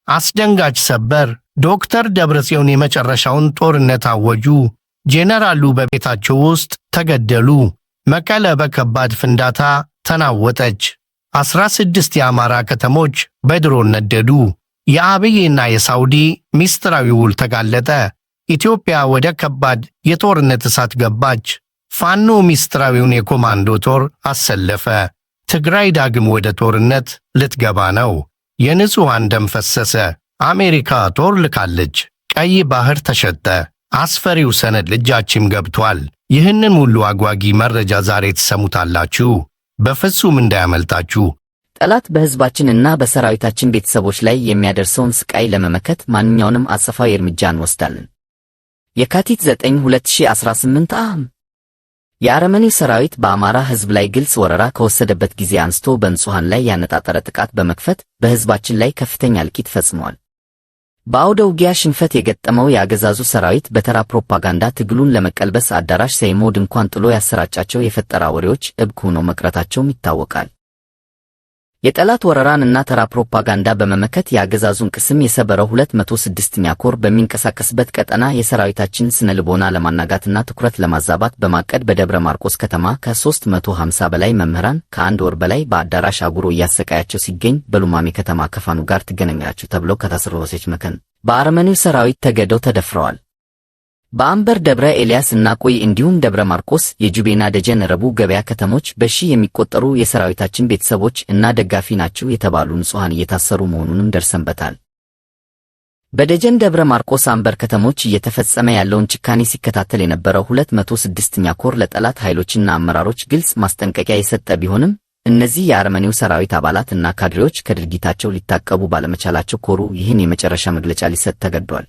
አስደንጋጭ ሰበር! ዶክተር ደብረጽዮን የመጨረሻውን ጦርነት አወጁ። ጄኔራሉ በቤታቸው ውስጥ ተገደሉ። መቀለ በከባድ ፍንዳታ ተናወጠች። 16 የአማራ ከተሞች በድሮን ነደዱ። የአብይና የሳውዲ ሚስጥራዊ ውል ተጋለጠ። ኢትዮጵያ ወደ ከባድ የጦርነት እሳት ገባች። ፋኖ ሚስጥራዊውን የኮማንዶ ጦር አሰለፈ። ትግራይ ዳግም ወደ ጦርነት ልትገባ ነው። የንጹሐን ደም ፈሰሰ። አሜሪካ ጦር ልካለች። ቀይ ባህር ተሸጠ። አስፈሪው ሰነድ ልጃችም ገብቷል። ይህንን ሁሉ አጓጊ መረጃ ዛሬ ትሰሙታላችሁ። በፍጹም እንዳያመልጣችሁ። ጠላት በሕዝባችንና በሰራዊታችን ቤተሰቦች ላይ የሚያደርሰውን ስቃይ ለመመከት ማንኛውንም አጸፋዊ እርምጃ እንወስዳለን። የካቲት 9 2018 ዓ.ም የአረመኔው ሰራዊት በአማራ ሕዝብ ላይ ግልጽ ወረራ ከወሰደበት ጊዜ አንስቶ በንጹሐን ላይ ያነጣጠረ ጥቃት በመክፈት በሕዝባችን ላይ ከፍተኛ እልቂት ፈጽሟል። በአውደ ውጊያ ሽንፈት የገጠመው የአገዛዙ ሰራዊት በተራ ፕሮፓጋንዳ ትግሉን ለመቀልበስ አዳራሽ ሰይሞ ድንኳን ጥሎ ያሰራጫቸው የፈጠራ ወሬዎች እብቅ ሆነው መቅረታቸውም ይታወቃል። የጠላት ወረራንና ተራ ፕሮፓጋንዳ በመመከት የአገዛዙን ቅስም የሰበረው 206ኛ ኮር በሚንቀሳቀስበት ቀጠና የሰራዊታችን ስነልቦና ለማናጋትና ትኩረት ለማዛባት በማቀድ በደብረ ማርቆስ ከተማ ከ350 በላይ መምህራን ከአንድ ወር በላይ በአዳራሽ አጉሮ እያሰቃያቸው ሲገኝ በሉማሜ ከተማ ከፋኑ ጋር ትገናኛላችሁ ተብለው ከታሰሩ ሴቶች መካከል በአረመኔው ሰራዊት ተገደው ተደፍረዋል። በአምበር ደብረ ኤልያስ እና ቆይ እንዲሁም ደብረ ማርቆስ የጁቤና ደጀን ረቡዕ ገበያ ከተሞች በሺህ የሚቆጠሩ የሰራዊታችን ቤተሰቦች እና ደጋፊ ናቸው የተባሉ ንጹሐን እየታሰሩ መሆኑንም ደርሰንበታል። በደጀን ደብረ ማርቆስ አምበር ከተሞች እየተፈጸመ ያለውን ጭካኔ ሲከታተል የነበረው 206ኛ ኮር ለጠላት ኃይሎችና አመራሮች ግልጽ ማስጠንቀቂያ የሰጠ ቢሆንም እነዚህ የአረመኔው ሰራዊት አባላት እና ካድሬዎች ከድርጊታቸው ሊታቀቡ ባለመቻላቸው ኮሩ ይህን የመጨረሻ መግለጫ ሊሰጥ ተገዷል።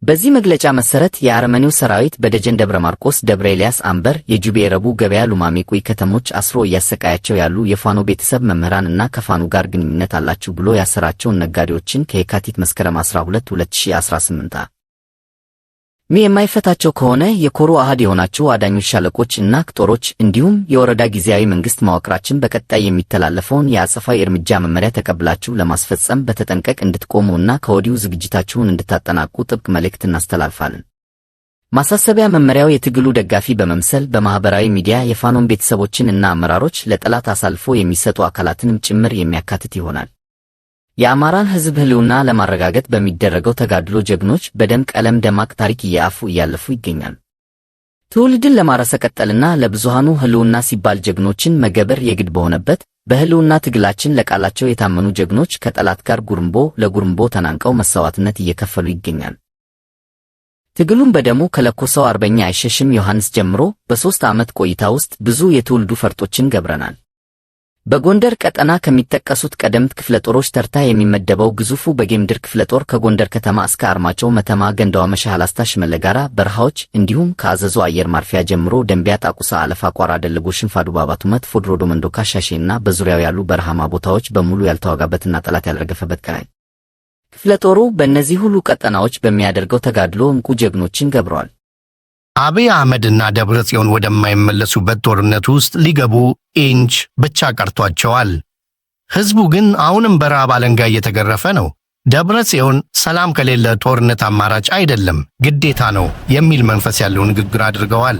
በዚህ መግለጫ መሰረት የአረመኔው ሰራዊት በደጀን ደብረ ማርቆስ፣ ደብረ ኤልያስ፣ አምበር፣ የጁቤ ረቡዕ ገበያ፣ ሉማሜ ቆይ ከተሞች አስሮ እያሰቃያቸው ያሉ የፋኖ ቤተሰብ መምህራን እና ከፋኖ ጋር ግንኙነት አላችሁ ብሎ ያሰራቸውን ነጋዴዎችን ከየካቲት መስከረም 12 2018 ዓ.ም የማይፈታቸው ከሆነ የኮሩ አሃድ የሆናቸው አዳኞች ሻለቆች እና ክጦሮች እንዲሁም የወረዳ ጊዜያዊ መንግስት መዋቅራችን በቀጣይ የሚተላለፈውን የአጸፋዊ እርምጃ መመሪያ ተቀብላችሁ ለማስፈጸም በተጠንቀቅ እንድትቆሙና ከወዲሁ ዝግጅታችሁን እንድታጠናቁ ጥብቅ መልእክት እናስተላልፋለን። ማሳሰቢያ መመሪያው የትግሉ ደጋፊ በመምሰል በማህበራዊ ሚዲያ የፋኖን ቤተሰቦችን እና አመራሮች ለጠላት አሳልፎ የሚሰጡ አካላትንም ጭምር የሚያካትት ይሆናል። የአማራን ሕዝብ ህልውና ለማረጋገጥ በሚደረገው ተጋድሎ ጀግኖች በደም ቀለም ደማቅ ታሪክ እያለፉ ይገኛሉ። ትውልድን ለማረሰቀጠልና ለብዙሃኑ ህልውና ሲባል ጀግኖችን መገበር የግድ በሆነበት በህልውና ትግላችን ለቃላቸው የታመኑ ጀግኖች ከጠላት ጋር ጉርምቦ ለጉርምቦ ተናንቀው መስዋዕትነት እየከፈሉ ይገኛሉ። ትግሉን በደሙ ከለኮሰው አርበኛ አይሸሽም ዮሐንስ ጀምሮ በ3 ዓመት ቆይታ ውስጥ ብዙ የትውልዱ ፈርጦችን ገብረናል። በጎንደር ቀጠና ከሚጠቀሱት ቀደምት ክፍለ ጦሮች ተርታ የሚመደበው ግዙፉ በጌምድር ክፍለ ጦር ከጎንደር ከተማ እስከ አርማጭሆ፣ መተማ፣ ገንዳዋ፣ መሻ፣ ላስታ፣ ሽመለ ጋራ በረሃዎች እንዲሁም ከአዘዞ አየር ማረፊያ ጀምሮ ደንቢያ፣ ጣቁሳ፣ አለፋ፣ ቋራ፣ ደለጎ፣ ሽንፋ፣ ዱባባቱመት፣ ፎድሮዶ፣ መንዶካ፣ ሻሼና በዙሪያው ያሉ በረሃማ ቦታዎች በሙሉ ያልተዋጋበትና ጠላት ያልረገፈበት ቀናይ ክፍለ ጦሩ በእነዚህ ሁሉ ቀጠናዎች በሚያደርገው ተጋድሎ እንቁ ጀግኖችን ገብረዋል። አብይ አህመድና ደብረጽዮን ወደማይመለሱበት ጦርነት ውስጥ ሊገቡ ኢንች ብቻ ቀርቷቸዋል። ሕዝቡ ግን አሁንም በረሃብ አለንጋ እየተገረፈ ነው። ደብረጽዮን ሰላም ከሌለ ጦርነት አማራጭ አይደለም ግዴታ ነው የሚል መንፈስ ያለው ንግግር አድርገዋል።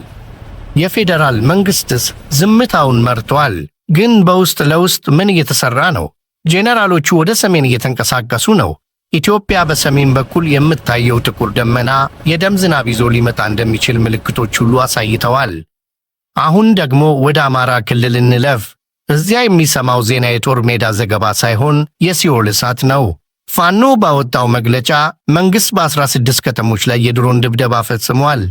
የፌዴራል መንግስትስ ዝምታውን መርጧል። ግን በውስጥ ለውስጥ ምን እየተሰራ ነው? ጄኔራሎቹ ወደ ሰሜን እየተንቀሳቀሱ ነው። ኢትዮጵያ በሰሜን በኩል የምታየው ጥቁር ደመና የደም ዝናብ ይዞ ሊመጣ እንደሚችል ምልክቶች ሁሉ አሳይተዋል። አሁን ደግሞ ወደ አማራ ክልል እንለፍ። እዚያ የሚሰማው ዜና የጦር ሜዳ ዘገባ ሳይሆን የሲኦል እሳት ነው። ፋኖ ባወጣው መግለጫ መንግሥት በ16 ከተሞች ላይ የድሮን ድብደባ ፈጽሟል።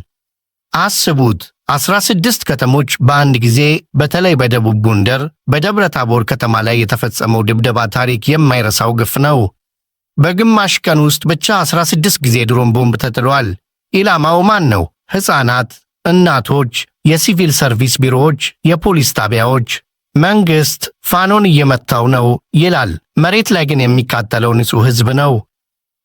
አስቡት፣ 16 ከተሞች በአንድ ጊዜ። በተለይ በደቡብ ጎንደር በደብረ ታቦር ከተማ ላይ የተፈጸመው ድብደባ ታሪክ የማይረሳው ግፍ ነው። በግማሽ ቀን ውስጥ ብቻ 16 ጊዜ ድሮን ቦምብ ተጥሏል። ኢላማው ማን ነው? ሕፃናት፣ እናቶች፣ የሲቪል ሰርቪስ ቢሮዎች፣ የፖሊስ ጣቢያዎች። መንግሥት ፋኖን እየመታው ነው ይላል። መሬት ላይ ግን የሚቃጠለው ንጹሕ ሕዝብ ነው።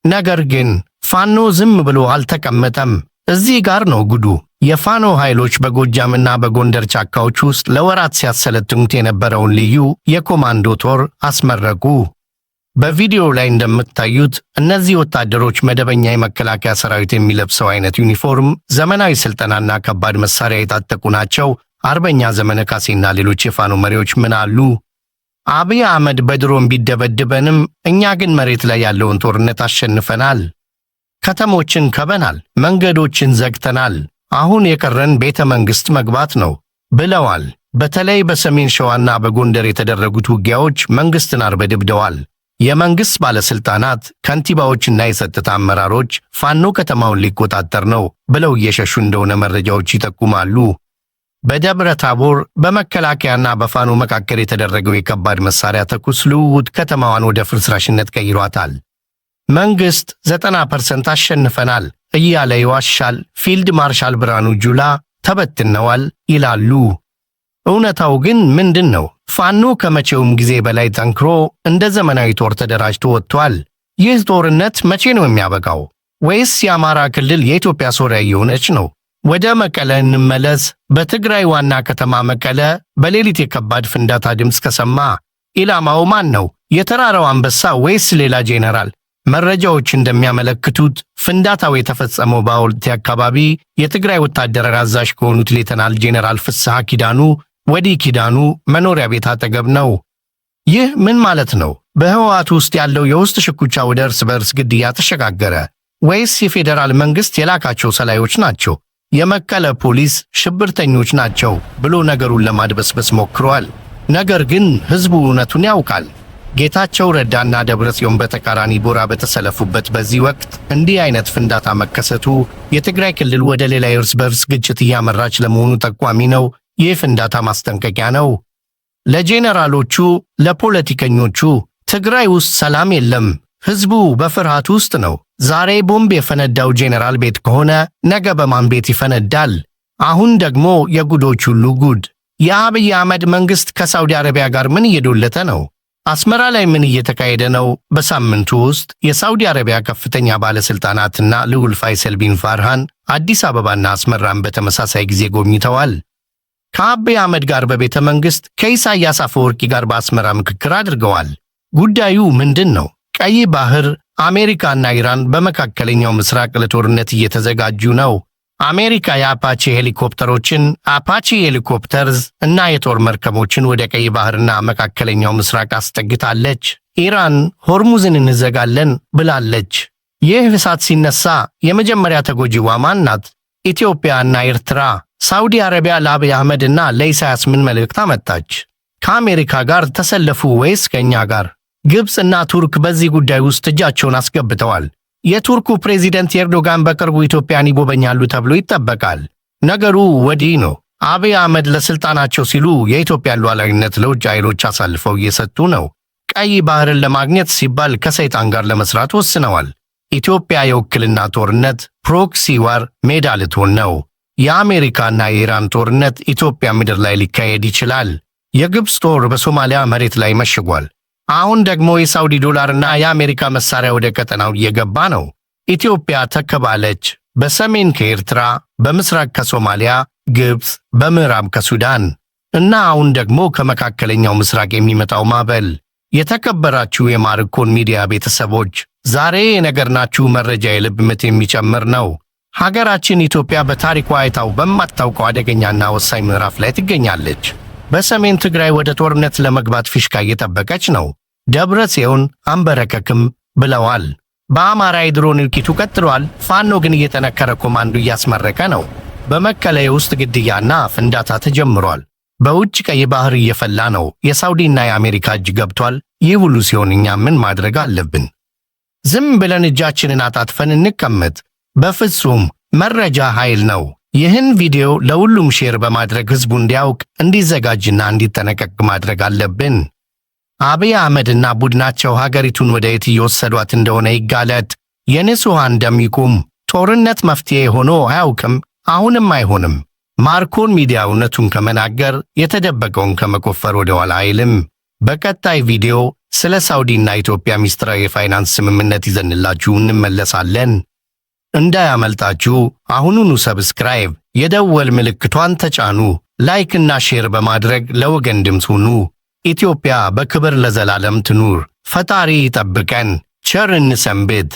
ነገር ግን ፋኖ ዝም ብሎ አልተቀመጠም። እዚህ ጋር ነው ጉዱ። የፋኖ ኃይሎች በጎጃምና በጎንደር ጫካዎች ውስጥ ለወራት ሲያሰለጥኑት የነበረውን ልዩ የኮማንዶ ጦር አስመረቁ። በቪዲዮ ላይ እንደምታዩት እነዚህ ወታደሮች መደበኛ የመከላከያ ሰራዊት የሚለብሰው አይነት ዩኒፎርም፣ ዘመናዊ ስልጠናና ከባድ መሳሪያ የታጠቁ ናቸው። አርበኛ ዘመነ ካሴና ሌሎች የፋኖ መሪዎች ምን አሉ? አብይ አህመድ በድሮን ቢደበድበንም እኛ ግን መሬት ላይ ያለውን ጦርነት አሸንፈናል። ከተሞችን ከበናል፣ መንገዶችን ዘግተናል። አሁን የቀረን ቤተ መንግሥት መግባት ነው ብለዋል። በተለይ በሰሜን ሸዋና በጎንደር የተደረጉት ውጊያዎች መንግሥትን አርበድብደዋል። የመንግሥት ባለሥልጣናት፣ ከንቲባዎችና የጸጥታ አመራሮች ፋኖ ከተማውን ሊቆጣጠር ነው ብለው እየሸሹ እንደሆነ መረጃዎች ይጠቁማሉ። በደብረ ታቦር በመከላከያና በፋኖ መካከል የተደረገው የከባድ መሳሪያ ተኩስ ልውውጥ ከተማዋን ወደ ፍርስራሽነት ቀይሯታል። መንግሥት 90% አሸንፈናል እያለ ይዋሻል። ፊልድ ማርሻል ብርሃኑ ጁላ ተበትነዋል ይላሉ። እውነታው ግን ምንድን ነው? ፋኖ ከመቼውም ጊዜ በላይ ጠንክሮ እንደ ዘመናዊ ጦር ተደራጅቶ ወጥቷል። ይህ ጦርነት መቼ ነው የሚያበቃው? ወይስ የአማራ ክልል የኢትዮጵያ ሶሪያ እየሆነች ነው? ወደ መቀለ እንመለስ። በትግራይ ዋና ከተማ መቀለ በሌሊት የከባድ ፍንዳታ ድምፅ ከሰማ ኢላማው ማን ነው? የተራራው አንበሳ ወይስ ሌላ ጄኔራል? መረጃዎች እንደሚያመለክቱት ፍንዳታው የተፈጸመው በሐውልቲ አካባቢ የትግራይ ወታደራዊ አዛዥ ከሆኑት ሌተናል ጄኔራል ፍስሐ ኪዳኑ ወዲ ኪዳኑ መኖሪያ ቤት አጠገብ ነው። ይህ ምን ማለት ነው? በህወሓት ውስጥ ያለው የውስጥ ሽኩቻ ወደ እርስ በርስ ግድያ ተሸጋገረ? ወይስ የፌዴራል መንግሥት የላካቸው ሰላዮች ናቸው? የመቀለ ፖሊስ ሽብርተኞች ናቸው ብሎ ነገሩን ለማድበስበስ ሞክሯል። ነገር ግን ሕዝቡ እውነቱን ያውቃል። ጌታቸው ረዳና ደብረጽዮን በተቃራኒ ጎራ በተሰለፉበት በዚህ ወቅት እንዲህ አይነት ፍንዳታ መከሰቱ የትግራይ ክልል ወደ ሌላ የእርስ በርስ ግጭት እያመራች ለመሆኑ ጠቋሚ ነው። ይህ ፍንዳታ ማስጠንቀቂያ ነው ለጄኔራሎቹ፣ ለፖለቲከኞቹ። ትግራይ ውስጥ ሰላም የለም። ሕዝቡ በፍርሃት ውስጥ ነው። ዛሬ ቦምብ የፈነዳው ጄኔራል ቤት ከሆነ ነገ በማን ቤት ይፈነዳል? አሁን ደግሞ የጉዶች ሁሉ ጉድ። የአብይ አህመድ መንግሥት ከሳውዲ አረቢያ ጋር ምን እየዶለተ ነው? አስመራ ላይ ምን እየተካሄደ ነው? በሳምንቱ ውስጥ የሳውዲ አረቢያ ከፍተኛ ባለሥልጣናትና ልዑል ፋይሰል ቢን ፋርሃን አዲስ አበባና አስመራን በተመሳሳይ ጊዜ ጎብኝተዋል። ከአብይ አህመድ ጋር በቤተ መንግሥት፣ ከኢሳያስ አፈወርቂ ጋር በአስመራ ምክክር አድርገዋል። ጉዳዩ ምንድን ነው? ቀይ ባህር፣ አሜሪካና ኢራን በመካከለኛው ምስራቅ ለጦርነት እየተዘጋጁ ነው። አሜሪካ የአፓቺ ሄሊኮፕተሮችን አፓቺ ሄሊኮፕተርዝ እና የጦር መርከቦችን ወደ ቀይ ባህርና መካከለኛው ምስራቅ አስጠግታለች። ኢራን ሆርሙዝን እንዘጋለን ብላለች። ይህ እሳት ሲነሳ የመጀመሪያ ተጎጂዋ ማን ናት? ኢትዮጵያና ኤርትራ። ሳውዲ አረቢያ ለአብይ አህመድና ለኢሳያስ ምን መልእክት አመጣች? ከአሜሪካ ጋር ተሰለፉ ወይስ ከእኛ ጋር? ግብፅና ቱርክ በዚህ ጉዳይ ውስጥ እጃቸውን አስገብተዋል። የቱርኩ ፕሬዚደንት ኤርዶጋን በቅርቡ ኢትዮጵያን ይጎበኛሉ ተብሎ ይጠበቃል። ነገሩ ወዲህ ነው። አብይ አህመድ ለስልጣናቸው ሲሉ የኢትዮጵያን ሉዓላዊነት ለውጭ ኃይሎች አሳልፈው እየሰጡ ነው። ቀይ ባህርን ለማግኘት ሲባል ከሰይጣን ጋር ለመስራት ወስነዋል። ኢትዮጵያ የውክልና ጦርነት ፕሮክሲ ዋር ሜዳ ልትሆን ነው። የአሜሪካና የኢራን ጦርነት ኢትዮጵያ ምድር ላይ ሊካሄድ ይችላል። የግብፅ ጦር በሶማሊያ መሬት ላይ መሽጓል። አሁን ደግሞ የሳውዲ ዶላርና የአሜሪካ መሳሪያ ወደ ቀጠናው እየገባ ነው። ኢትዮጵያ ተከባለች። በሰሜን ከኤርትራ፣ በምስራቅ ከሶማሊያ፣ ግብፅ፣ በምዕራብ ከሱዳን እና አሁን ደግሞ ከመካከለኛው ምስራቅ የሚመጣው ማዕበል። የተከበራችሁ የማርኮን ሚዲያ ቤተሰቦች ዛሬ የነገርናችሁ መረጃ የልብ ምት የሚጨምር ነው። ሀገራችን ኢትዮጵያ በታሪኳ አይታው በማታውቀው አደገኛና ወሳኝ ምዕራፍ ላይ ትገኛለች። በሰሜን ትግራይ ወደ ጦርነት ለመግባት ፊሽካ እየጠበቀች ነው። ደብረ ጽዮን አንበረከክም ብለዋል። በአማራ የድሮን እልቂቱ ቀጥሏል። ፋኖ ግን እየጠነከረ ኮማንዶ እያስመረቀ ነው። በመቀለ የውስጥ ግድያና ፍንዳታ ተጀምሯል። በውጭ ቀይ ባህር እየፈላ ነው። የሳውዲና የአሜሪካ እጅ ገብቷል። ይህ ሁሉ ሲሆን እኛ ምን ማድረግ አለብን? ዝም ብለን እጃችንን አጣጥፈን እንቀመጥ? በፍጹም። መረጃ ኃይል ነው። ይህን ቪዲዮ ለሁሉም ሼር በማድረግ ሕዝቡ እንዲያውቅ፣ እንዲዘጋጅና እንዲጠነቀቅ ማድረግ አለብን። አብይ አህመድና ቡድናቸው ሀገሪቱን ወደ የት እየወሰዷት እንደሆነ ይጋለጥ። የንጹሐን ደም ይቁም። ጦርነት መፍትሔ ሆኖ አያውቅም፣ አሁንም አይሆንም። ማርኮን ሚዲያ እውነቱን ከመናገር የተደበቀውን ከመቆፈር ወደ ኋላ አይልም። በቀጣይ ቪዲዮ ስለ ሳውዲና ኢትዮጵያ ሚስጥራዊ የፋይናንስ ስምምነት ይዘንላችሁ እንመለሳለን። እንዳያመልጣችሁ አሁኑኑ ሰብስክራይብ፣ የደወል ምልክቷን ተጫኑ፣ ላይክና ሼር በማድረግ ለወገን ድምፅ ሁኑ። ኢትዮጵያ በክብር ለዘላለም ትኑር። ፈጣሪ ይጠብቀን። ቸር እንሰንብት።